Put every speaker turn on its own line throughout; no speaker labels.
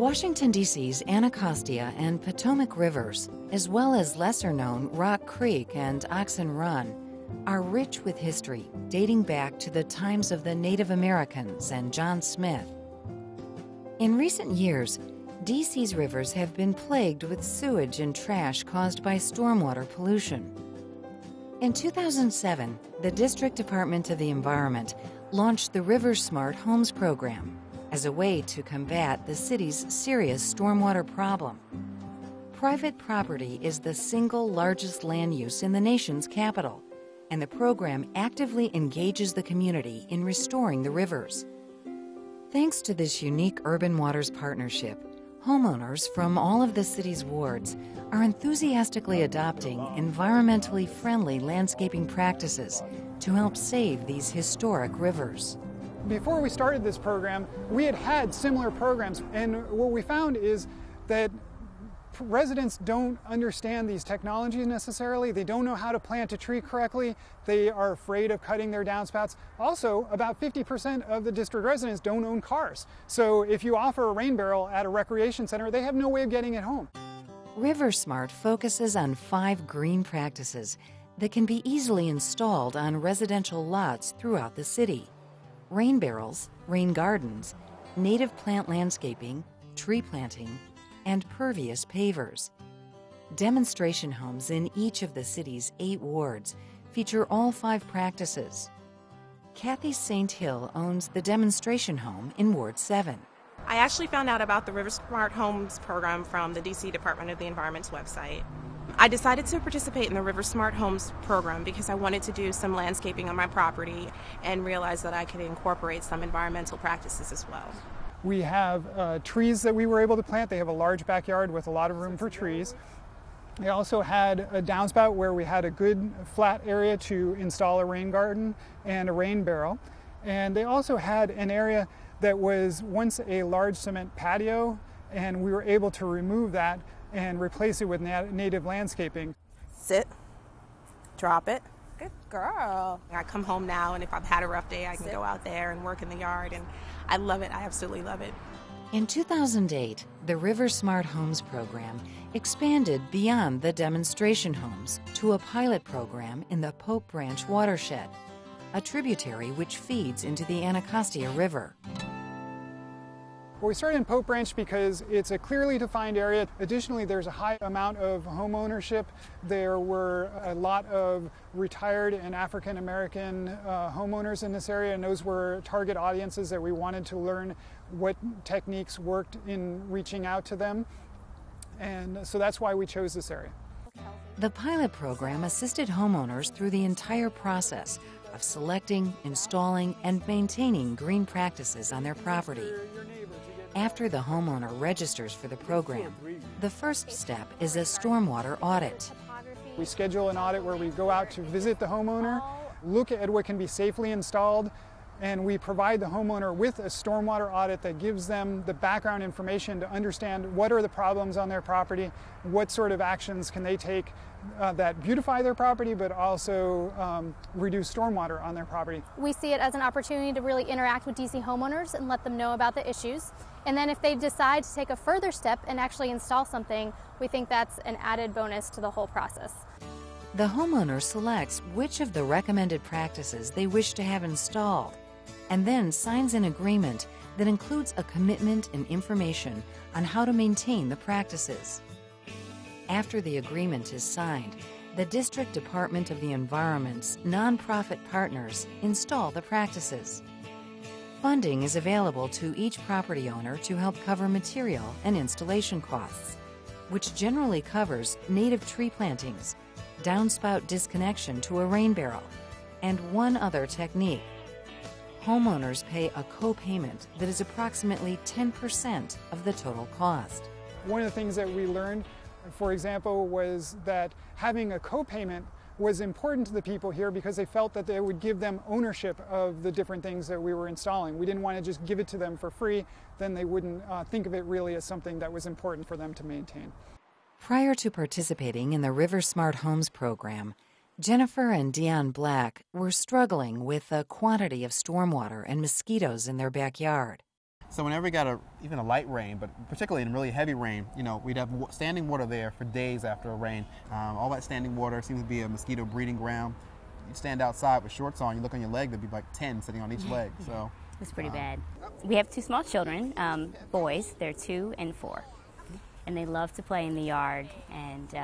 Washington, D.C.'s Anacostia and Potomac Rivers, as well as lesser-known Rock Creek and Oxon Run, are rich with history dating back to the times of the Native Americans and John Smith. In recent years, D.C.'s rivers have been plagued with sewage and trash caused by stormwater pollution. In 2007, the District Department of the Environment launched the RiverSmart Homes program as a way to combat the city's serious stormwater problem. Private property is the single largest land use in the nation's capital, and the program actively engages the community in restoring the rivers. Thanks to this unique urban waters partnership, homeowners from all of the city's wards are enthusiastically adopting environmentally friendly landscaping practices to help save these historic rivers.
Before we started this program, we had similar programs, and what we found is that residents don't understand these technologies necessarily. They don't know how to plant a tree correctly. They are afraid of cutting their downspouts. Also, about 50% of the district residents don't own cars. So if you offer a rain barrel at a recreation center, they have no way of getting it home.
RiverSmart focuses on 5 green practices that can be easily installed on residential lots throughout the city: rain barrels, rain gardens, native plant landscaping, tree planting, and pervious pavers. Demonstration homes in each of the city's 8 wards feature all 5 practices. Kathy St. Hill owns the demonstration home in Ward 7.
I actually found out about the RiverSmart Homes program from the DC Department of the Environment's website. I decided to participate in the RiverSmart Homes program because I wanted to do some landscaping on my property and realized that I could incorporate some environmental practices as well.
We have trees that we were able to plant. They have a large backyard with a lot of room for trees. They also had a downspout where we had a good flat area to install a rain garden and a rain barrel. And they also had an area that was once a large cement patio, and we were able to remove that and replace it with native landscaping.
Sit, drop it. Good girl. I come home now, and if I've had a rough day, I can go out there and work in the yard, and I love it. I absolutely love it.
In 2008, the RiverSmart Homes program expanded beyond the demonstration homes to a pilot program in the Pope Branch watershed, a tributary which feeds into the Anacostia River.
Well, we started in Pope Branch because it's a clearly defined area. Additionally, there's a high amount of home ownership. There were a lot of retired and African American homeowners in this area, and those were target audiences that we wanted to learn what techniques worked in reaching out to them. And so that's why we chose this area.
The pilot program assisted homeowners through the entire process of selecting, installing, and maintaining green practices on their property. After the homeowner registers for the program, the first step is a stormwater audit.
We schedule an audit where we go out to visit the homeowner, look at what can be safely installed, and we provide the homeowner with a stormwater audit that gives them the background information to understand what are the problems on their property, what sort of actions can they take that beautify their property but also reduce stormwater on their property.
We see it as an opportunity to really interact with DC homeowners and let them know about the issues. And then if they decide to take a further step and actually install something, we think that's an added bonus to the whole process.
The homeowner selects which of the recommended practices they wish to have installed, and then signs an agreement that includes a commitment and information on how to maintain the practices. After the agreement is signed, the District Department of the Environment's nonprofit partners install the practices. Funding is available to each property owner to help cover material and installation costs, which generally covers native tree plantings, downspout disconnection to a rain barrel, and one other technique. Homeowners pay a co-payment that is approximately 10% of the total cost.
One of the things that we learned, for example, was that having a co-payment was important to the people here because they felt that they would give them ownership of the different things that we were installing. We didn't want to just give it to them for free, then they wouldn't think of it really as something that was important for them to maintain.
Prior to participating in the RiverSmart Homes program, Jennifer and Dion Black were struggling with the quantity of stormwater and mosquitoes in their backyard.
So whenever we got even a light rain, but particularly in really heavy rain, you know, we'd have standing water there for days after a rain. All that standing water seems to be a mosquito breeding ground. You stand outside with shorts on, you look on your leg, there'd be like 10 sitting on each leg. So
it's pretty bad. We have 2 small children, boys. They're 2 and 4. And they love to play in the yard, and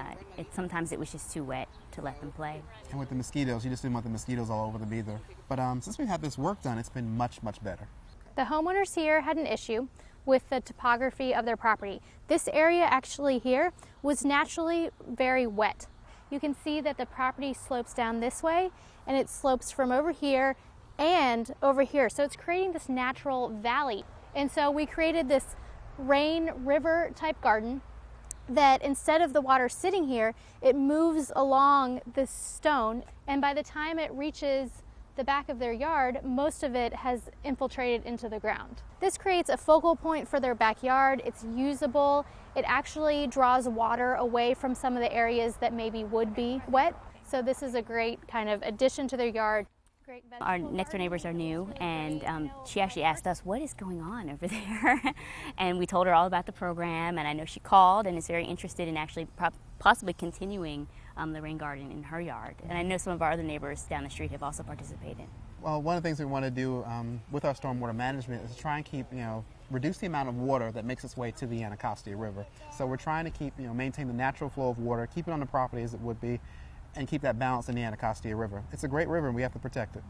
sometimes it was just too wet to let them play.
And with the mosquitoes, you just didn't want the mosquitoes all over them either. But since we've had this work done, it's been much, much better.
The homeowners here had an issue with the topography of their property. This area actually here was naturally very wet. You can see that the property slopes down this way, and it slopes from over here and over here. So it's creating this natural valley. And so we created this rain river type garden that instead of the water sitting here, it moves along this stone, and by the time it reaches the back of their yard, most of it has infiltrated into the ground. This creates a focal point for their backyard. It's usable. It actually draws water away from some of the areas that maybe would be wet. So this is a great kind of addition to their yard.
Our next door neighbors are new, and she actually asked us, what is going on over there? And we told her all about the program, and I know she called and is very interested in actually possibly continuing the rain garden in her yard. And I know some of our other neighbors down the street have also participated.
Well, one of the things we want to do with our stormwater management is try and keep, reduce the amount of water that makes its way to the Anacostia River. So we're trying to keep, maintain the natural flow of water, keep it on the property as it would be, and keep that balance in the Anacostia River. It's a great river, and we have to protect it.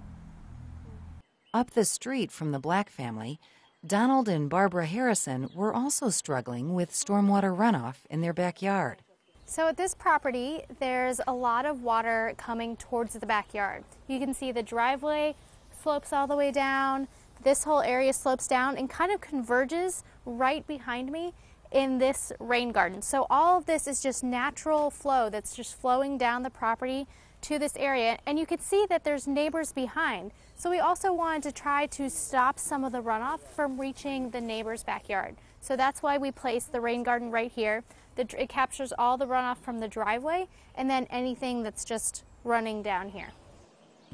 Up the street from the Black family, Donald and Barbara Harrison were also struggling with stormwater runoff in their backyard.
So at this property, there's a lot of water coming towards the backyard. You can see the driveway slopes all the way down. This whole area slopes down and kind of converges right behind me in this rain garden. So all of this is just natural flow that's just flowing down the property to this area. And you can see that there's neighbors behind. So we also wanted to try to stop some of the runoff from reaching the neighbor's backyard. So that's why we placed the rain garden right here. It captures all the runoff from the driveway and then anything that's just running down here.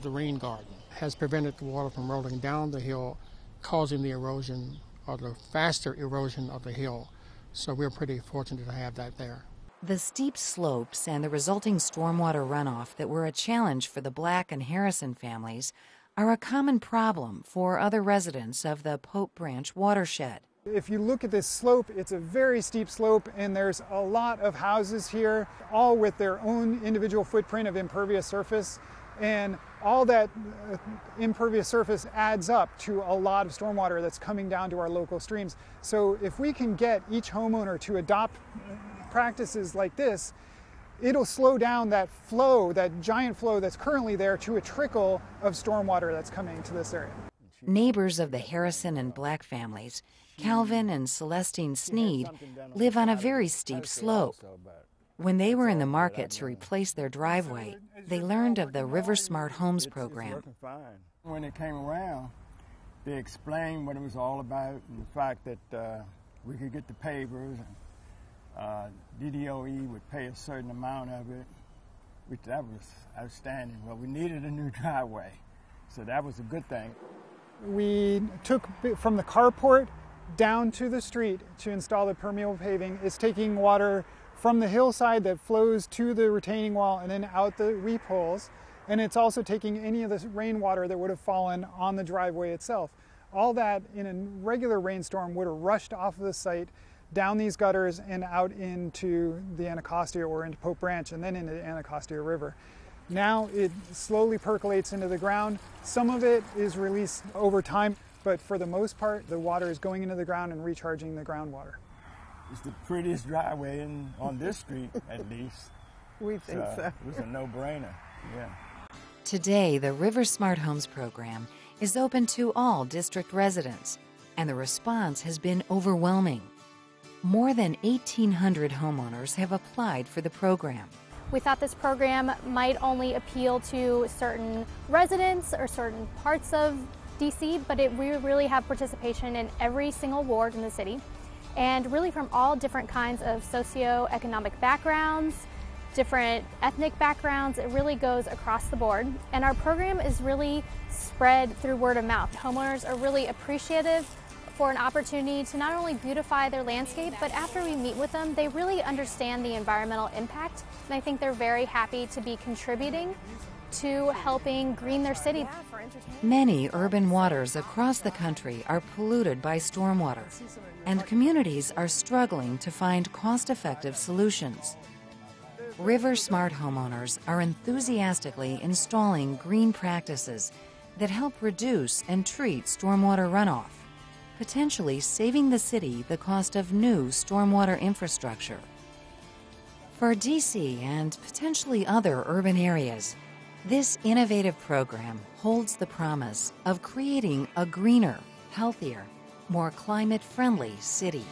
The rain garden has prevented the water from rolling down the hill, causing the erosion or the faster erosion of the hill. So we're pretty fortunate to have that there.
The steep slopes and the resulting stormwater runoff that were a challenge for the Black and Harrison families are a common problem for other residents of the Pope Branch watershed.
If you look at this slope, it's a very steep slope, and there's a lot of houses here, all with their own individual footprint of impervious surface. And all that impervious surface adds up to a lot of stormwater that's coming down to our local streams. So if we can get each homeowner to adopt practices like this, it'll slow down that flow, that giant flow that's currently there, to a trickle of stormwater that's coming to this area.
Neighbors of the Harrison and Black families, Calvin and Celestine Sneed, live on a very steep slope. When they were in the market to replace their driveway, they learned of the RiverSmart Homes program.
When it came around, they explained what it was all about, and the fact that we could get the pavers, and DDOE would pay a certain amount of it, which that was outstanding. Well, we needed a new driveway, so that was a good thing.
We took from the carport down to the street to install the permeable paving. It's taking water from the hillside that flows to the retaining wall and then out the weep holes. And it's also taking any of the rainwater that would have fallen on the driveway itself. All that in a regular rainstorm would have rushed off of the site, down these gutters and out into the Anacostia or into Pope Branch and then into the Anacostia River. Now it slowly percolates into the ground. Some of it is released over time, but for the most part, the water is going into the ground and recharging the groundwater.
It's the prettiest driveway on this street, at least.
We think so.
It was a no-brainer, yeah.
Today, the RiverSmart Homes program is open to all district residents, and the response has been overwhelming. More than 1,800 homeowners have applied for the program.
We thought this program might only appeal to certain residents or certain parts of DC, but we really have participation in every single ward in the city, and really from all different kinds of socioeconomic backgrounds, different ethnic backgrounds. It really goes across the board, and our program is really spread through word of mouth. Homeowners are really appreciative for an opportunity to not only beautify their landscape, but after we meet with them, they really understand the environmental impact, and I think they're very happy to be contributing to helping green their city.
Many urban waters across the country are polluted by stormwater, and communities are struggling to find cost-effective solutions. RiverSmart homeowners are enthusiastically installing green practices that help reduce and treat stormwater runoff, potentially saving the city the cost of new stormwater infrastructure. For DC and potentially other urban areas, this innovative program holds the promise of creating a greener, healthier, more climate-friendly city.